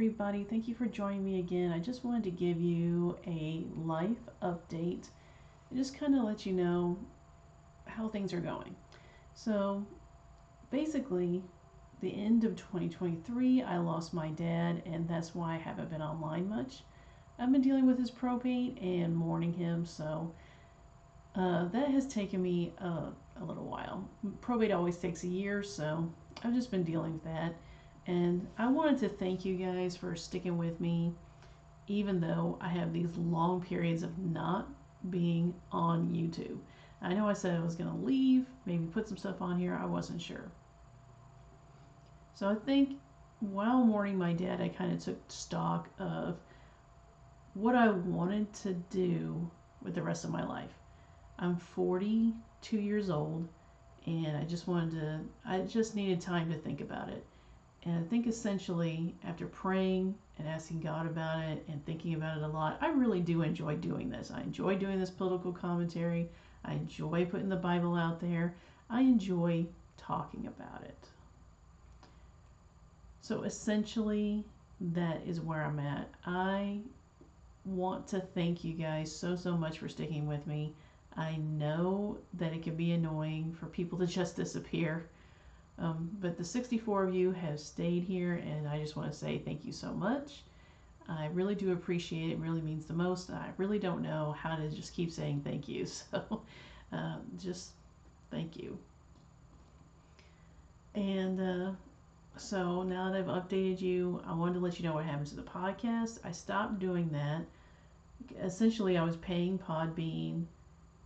everybody. Thank you for joining me again. I just wanted to give you a life update and just kind of let you know how things are going. So, basically, the end of 2023, I lost my dad, and that's why I haven't been online much. I've been dealing with his probate and mourning him, so that has taken me a little while. Probate always takes a year, so I've just been dealing with that. And I wanted to thank you guys for sticking with me, even though I have these long periods of not being on YouTube. I know I said I was going to leave, maybe put some stuff on here, I wasn't sure. So I think while mourning my dad, I kind of took stock of what I wanted to do with the rest of my life. I'm 42 years old, and I just needed time to think about it. And I think essentially, after praying and asking God about it and thinking about it a lot, I really do enjoy doing this. I enjoy doing this political commentary. I enjoy putting the Bible out there. I enjoy talking about it. So essentially, that is where I'm at. I want to thank you guys so much for sticking with me. I know that it can be annoying for people to just disappear. But the 64 of you have stayed here, and I just want to say thank you so much. I really do appreciate it. It really means the most. I really don't know how to just keep saying thank you. So just thank you. And so now that I've updated you, I wanted to let you know what happens to the podcast. I stopped doing that. Essentially, I was paying Podbean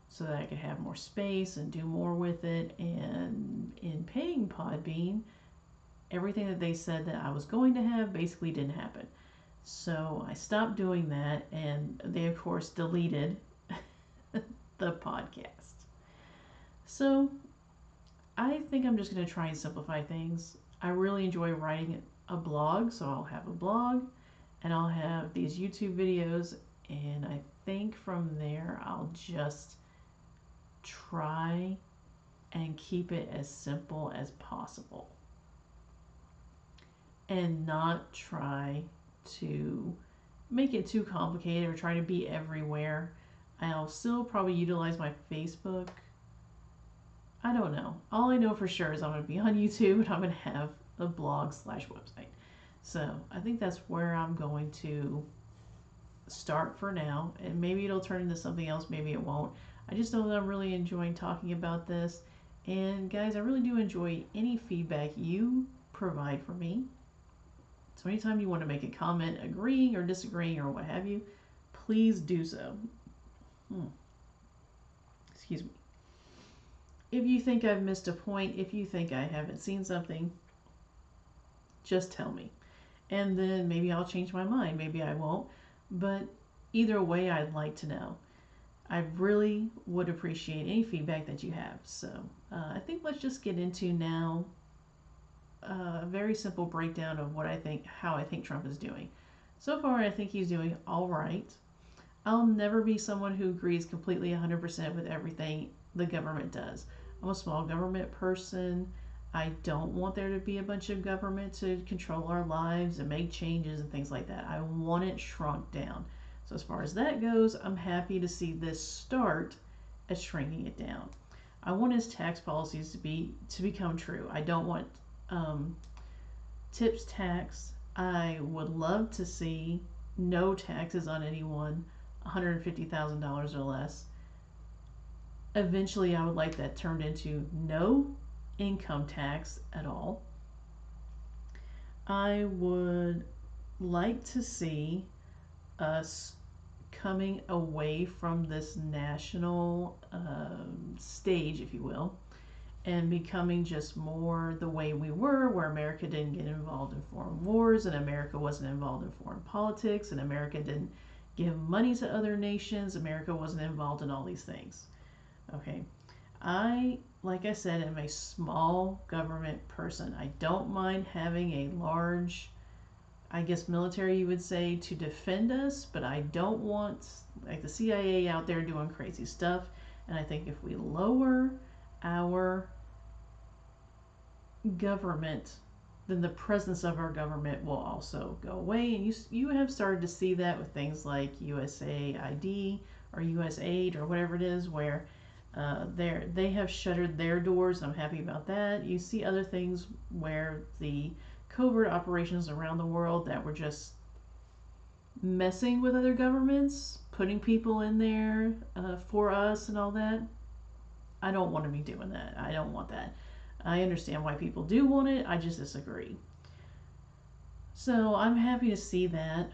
so that I could have more space and do more with it. And in paying Podbean, everything that they said that I was going to have basically didn't happen. So I stopped doing that, and they, of course, deleted the podcast. So I think I'm just going to try and simplify things. I really enjoy writing a blog, so I'll have a blog, and I'll have these YouTube videos, and I think from there I'll just try and keep it as simple as possible and not try to make it too complicated or try to be everywhere. I'll still probably utilize my Facebook. I don't know. All I know for sure is I'm going to be on YouTube and I'm going to have a blog/website. So I think that's where I'm going to start for now, and maybe it'll turn into something else, maybe it won't. I just know that I'm really enjoying talking about this. And guys, I really do enjoy any feedback you provide for me. So anytime you want to make a comment agreeing or disagreeing or what have you, please do so. Excuse me. If you think I've missed a point, if you think I haven't seen something, just tell me. And then maybe I'll change my mind, maybe I won't. But either way, I'd like to know. I really would appreciate any feedback that you have. So I think let's just get into now a very simple breakdown of how I think Trump is doing. So far, I think he's doing all right. I'll never be someone who agrees completely 100% with everything the government does. I'm a small government person. I don't want there to be a bunch of government to control our lives and make changes and things like that. I want it shrunk down. So as far as that goes, I'm happy to see this start at shrinking it down. I want his tax policies to become true. I don't want tips tax. I would love to see no taxes on anyone $150,000 or less. Eventually, I would like that turned into no income tax at all. I would like to see us coming away from this national stage, if you will, and becoming just more the way we were, where America didn't get involved in foreign wars, and America wasn't involved in foreign politics, and America didn't give money to other nations, America wasn't involved in all these things. Okay, like I said, am a small government person. I don't mind having a large, I guess, military, you would say, to defend us, but I don't want like the CIA out there doing crazy stuff. And I think if we lower our government then the presence of our government will also go away. And you have started to see that with things like USAID or USAID or whatever it is, where they have shuttered their doors. I'm happy about that. You see other things where the covert operations around the world that were just messing with other governments, putting people in there for us and all that. I don't want to be doing that. I don't want that. I understand why people do want it. I just disagree. So I'm happy to see that.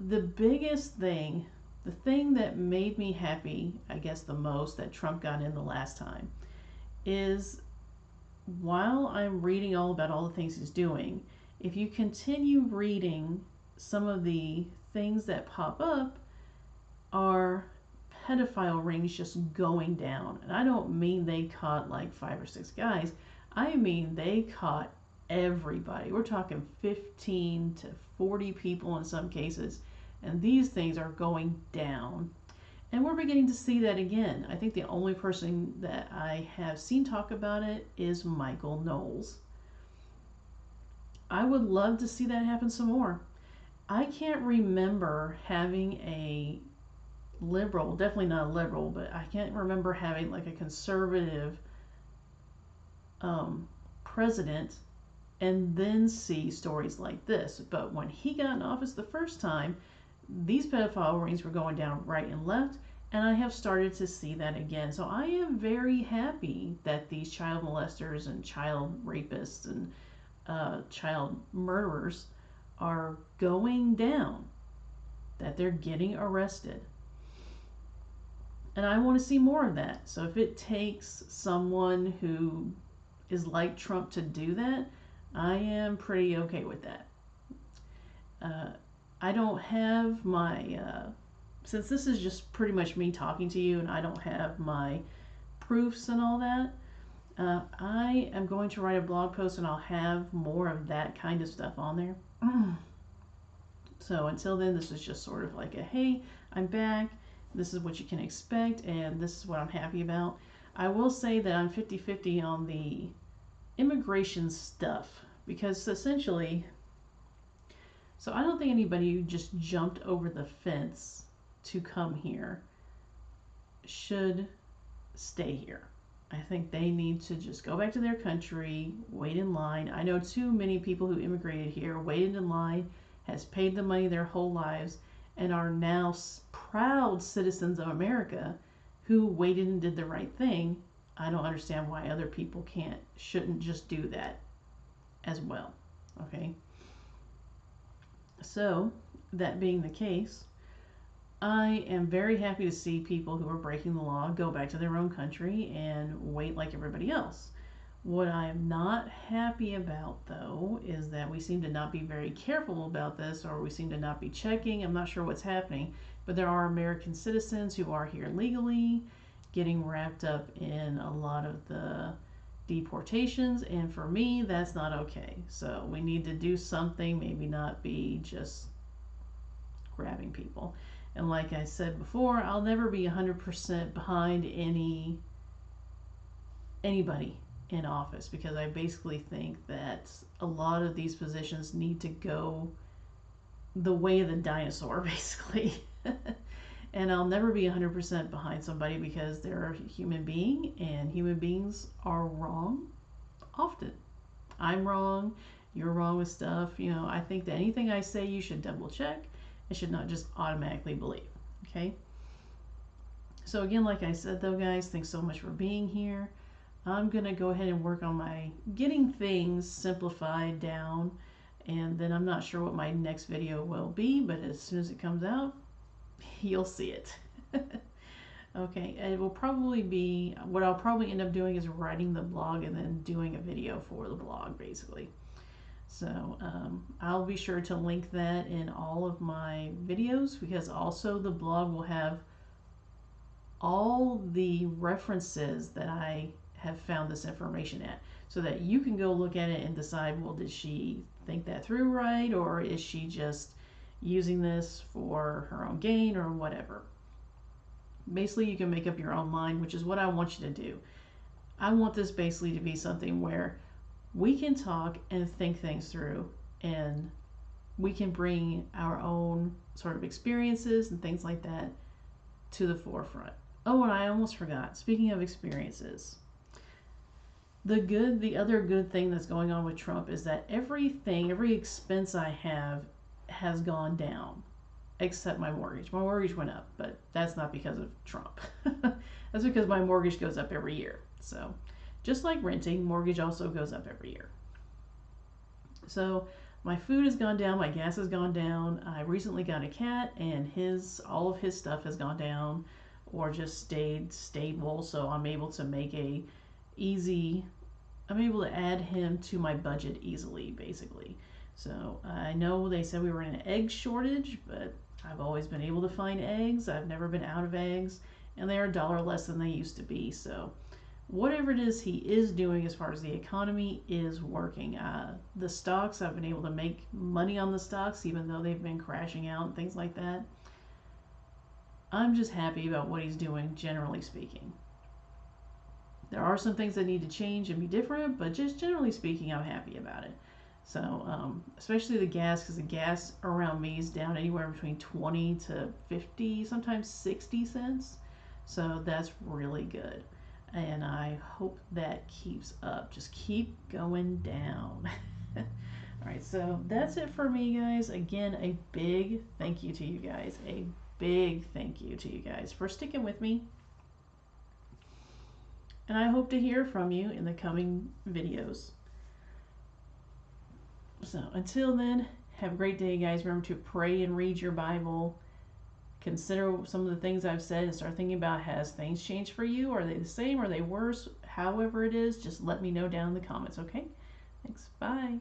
The biggest thing, the thing that made me happy, I guess the most, that Trump got in the last time, is while I'm reading all about all the things he's doing, if you continue reading, some of the things that pop up are pedophile rings just going down. And I don't mean they caught like 5 or 6 guys. I mean they caught everybody. We're talking 15 to 40 people in some cases. And these things are going down. And we're beginning to see that again. I think the only person that I have seen talk about it is Michael Knowles. I would love to see that happen some more. I can't remember having a liberal, definitely not a liberal, but I can't remember having like a conservative president and then see stories like this. But when he got in office the first time, these pedophile rings were going down right and left, and I have started to see that again. So I am very happy that these child molesters and child rapists and child murderers are going down, that they're getting arrested. And I want to see more of that. So if it takes someone who is like Trump to do that, I am pretty okay with that. I don't have my, since this is just pretty much me talking to you and I don't have my proofs and all that, I am going to write a blog post and I'll have more of that kind of stuff on there. So until then, this is just sort of like a, hey, I'm back. This is what you can expect, and this is what I'm happy about. I will say that I'm 50-50 on the immigration stuff, because essentially, so I don't think anybody who just jumped over the fence to come here should stay here. I think they need to just go back to their country, wait in line. I know too many people who immigrated here, waited in line, has paid the money their whole lives, and are now proud citizens of America who waited and did the right thing. I don't understand why other people shouldn't just do that as well. Okay? So, that being the case, I am very happy to see people who are breaking the law go back to their own country and wait like everybody else. What I am not happy about, though, is that we seem to not be very careful about this, or we seem to not be checking. I'm not sure what's happening, but there are American citizens who are here legally getting wrapped up in a lot of the deportations, and for me, that's not okay. So we need to do something, maybe not be just grabbing people. And like I said before, I'll never be 100% behind anybody in office, because I basically think that a lot of these positions need to go the way of the dinosaur, basically. And I'll never be 100% behind somebody, because they're a human being, and human beings are wrong often. I'm wrong, you're wrong with stuff. I think that anything I say you should double check. I should not just automatically believe. Okay? So again, like I said though, guys, thanks so much for being here. I'm going to go ahead and work on my getting things simplified down, and then I'm not sure what my next video will be, but as soon as it comes out, you'll see it. Okay, it will probably be, what I'll probably end up doing is writing the blog and then doing a video for the blog, basically. So I'll be sure to link that in all of my videos, because also the blog will have all the references that I have found this information at, so that you can go look at it and decide, well, did she think that through right, or is she just using this for her own gain or whatever. Basically, you can make up your own mind, which is what I want you to do. I want this basically to be something where we can talk and think things through, and we can bring our own sort of experiences and things like that to the forefront. Oh, and I almost forgot. Speaking of experiences, the other good thing that's going on with Trump is that every expense I have has gone down except my mortgage. My mortgage went up, but that's not because of Trump. That's because my mortgage goes up every year. So, just like renting, mortgage also goes up every year. So, my food has gone down, my gas has gone down. I recently got a cat, and his all of his stuff has gone down, or just stayed stable. So I'm able to make a easy. I'm able to add him to my budget easily, basically. So I know they said we were in an egg shortage, but I've always been able to find eggs. I've never been out of eggs, and they are a dollar less than they used to be. So whatever it is he is doing as far as the economy is working. The stocks, I've been able to make money on the stocks, even though they've been crashing out and things like that. I'm just happy about what he's doing, generally speaking. There are some things that need to change and be different, but just generally speaking, I'm happy about it. So, especially the gas, because the gas around me is down anywhere between 20 to 50, sometimes 60 cents. So that's really good. And I hope that keeps up. Just keep going down. All right, so that's it for me, guys. Again, a big thank you to you guys. A big thank you to you guys for sticking with me. And I hope to hear from you in the coming videos. So until then, have a great day, guys. Remember to pray and read your Bible. Consider some of the things I've said and start thinking about, has things changed for you? Are they the same? Are they worse? However it is, just let me know down in the comments, okay? Thanks. Bye.